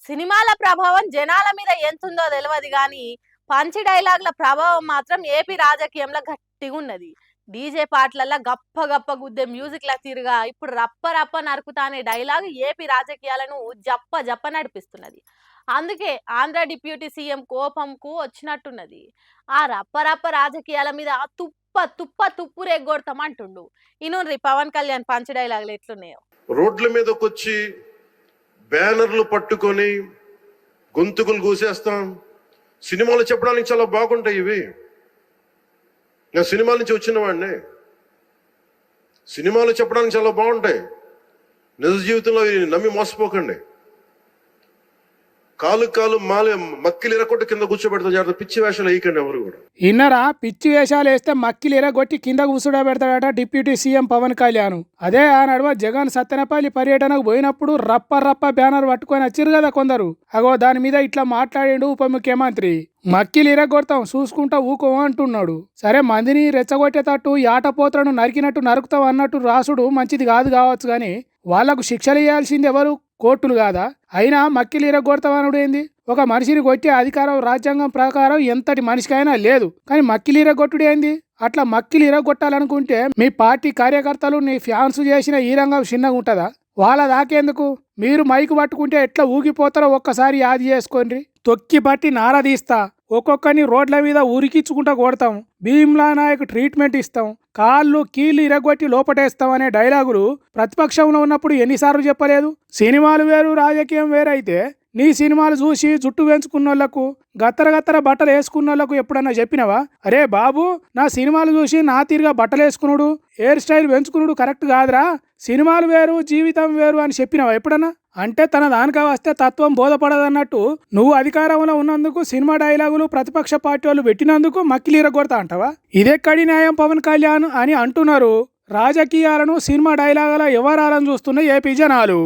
సినిమాల ప్రభావం జనాల మీద ఎంతుందో తెలియదు కానీ పంచి డైలాగ్ల ప్రభావం మాత్రం ఏపీ రాజకీయంలో గట్టిగా ఉన్నది. డీజే పాటలల్లో గప్ప గప్ప గుద్దే మ్యూజిక్ల తీరుగా ఇప్పుడు రప్ప రప్ప నరుకుతా అనే డైలాగ్ ఏపీ రాజకీయాలను జప్ప జప్ప నడిపిస్తున్నది. అందుకే ఆంధ్ర డిప్యూటీ సీఎం కోపంకు వచ్చినట్టున్నది. ఆ రప్ప రప్ప రాజకీయాల మీద తుప్ప తుప్ప తుప్పు రేగొడతామంటుండు. ఇనుండ్రి పవన్ కళ్యాణ్ పంచి డైలాగులు ఎట్లున్నాయో. రోడ్ల మీదకొచ్చి బ్యానర్లు పట్టుకొని గొంతుకులు కూసేస్తాం. సినిమాలు చెప్పడానికి చాలా బాగుంటాయి ఇవి. నేను సినిమాల నుంచి వచ్చిన వాడిని. సినిమాలు చెప్పడానికి చాలా బాగుంటాయి. నిజ జీవితంలో నమ్మి మోసపోకండి. కాలు మాలి మక్కిలు ఎరగొట్టి కింద కూర్చోబెడతా. జాగ్రత్త, పిచ్చి వేషాలు వేయకండి ఎవరు కూడా. ఇన్నరా పిచ్చి వేషాలు వేస్తే మక్కిలు ఎరగొట్టి కింద కూర్చోబెడతాడట డిప్యూటీ సీఎం పవన్ కళ్యాణ్. అదే ఆ నడువ జగన్ సత్తెనపల్లి పర్యటనకు పోయినప్పుడు రప్ప రప్ప బ్యానర్ పట్టుకొని వచ్చిరు కదా కొందరు. అగో దాని మీద ఇట్లా మాట్లాడిండు ఉప ముఖ్యమంత్రి. మక్కిలు ఇరగొడతాం చూసుకుంటా ఊకో అంటున్నాడు. సరే, మందిని రెచ్చగొట్టేటట్టు యాటపోతలను నరికినట్టు నరుకుతాం అన్నట్టు రాసుడు మంచిది కాదు కావచ్చు కానీ వాళ్లకు శిక్షలు ఇవ్వాల్సింది ఎవరు? కోర్టులు కాదా? అయినా మక్కిలు ఇరగొడతామనుడు ఏంది? ఒక మనిషిని కొట్టే అధికారం రాజ్యాంగం ప్రకారం ఎంతటి మనిషికైనా లేదు. కానీ మక్కిలు ఇరగొట్టుడు ఏంది? అట్లా మక్కిలు ఇరగొట్టాలనుకుంటే మీ పార్టీ కార్యకర్తలు నీ ఫ్యాన్స్ చేసిన ఈ రంగం చిన్నగా ఉంటుందా? వాళ్ళ దాకేందుకు? మీరు మైకు పట్టుకుంటే ఎట్లా ఊగిపోతారో ఒక్కసారి యాది చేసుకోండి. తొక్కి పట్టి నారదీస్తా, ఒక్కొక్కరిని రోడ్ల మీద ఉరికించుకుంటా కొడతాం, భీమ్లా నాయకు ట్రీట్మెంట్ ఇస్తాం, కాళ్ళు కీళ్ళు ఇరగొట్టి లోపటేస్తాం అనే డైలాగులు ప్రతిపక్షంలో ఉన్నప్పుడు ఎన్నిసార్లు చెప్పలేదు? సినిమాలు వేరు, రాజకీయం వేరైతే నీ సినిమాలు చూసి జుట్టు పెంచుకున్నోళ్లకు, గత్తర బట్టలు వేసుకున్నోళ్లకు ఎప్పుడన్నా చెప్పినవా? అరే బాబు, నా సినిమాలు చూసి నా తీరుగా బట్టలు వేసుకున్నాడు, హెయిర్ స్టైల్ పెంచుకున్నాడు కరెక్ట్ కాదురా, సినిమాలు వేరు జీవితం వేరు అని చెప్పినవా ఎప్పుడన్నా? అంటే తన దానిక వస్తే తత్వం బోధపడదన్నట్టు నువ్వు అధికారంలో ఉన్నందుకు సినిమా డైలాగులు ప్రతిపక్ష పార్టీ వాళ్ళు పెట్టినందుకు మక్కిలు ఇరగొడతా అంటావా? ఇదెక్కడి న్యాయం పవన్ కళ్యాణ్ అని అంటున్నారు. రాజకీయాలను సినిమా డైలాగుల వ్యవహారాలను చూస్తున్న ఏపీ జనాలు.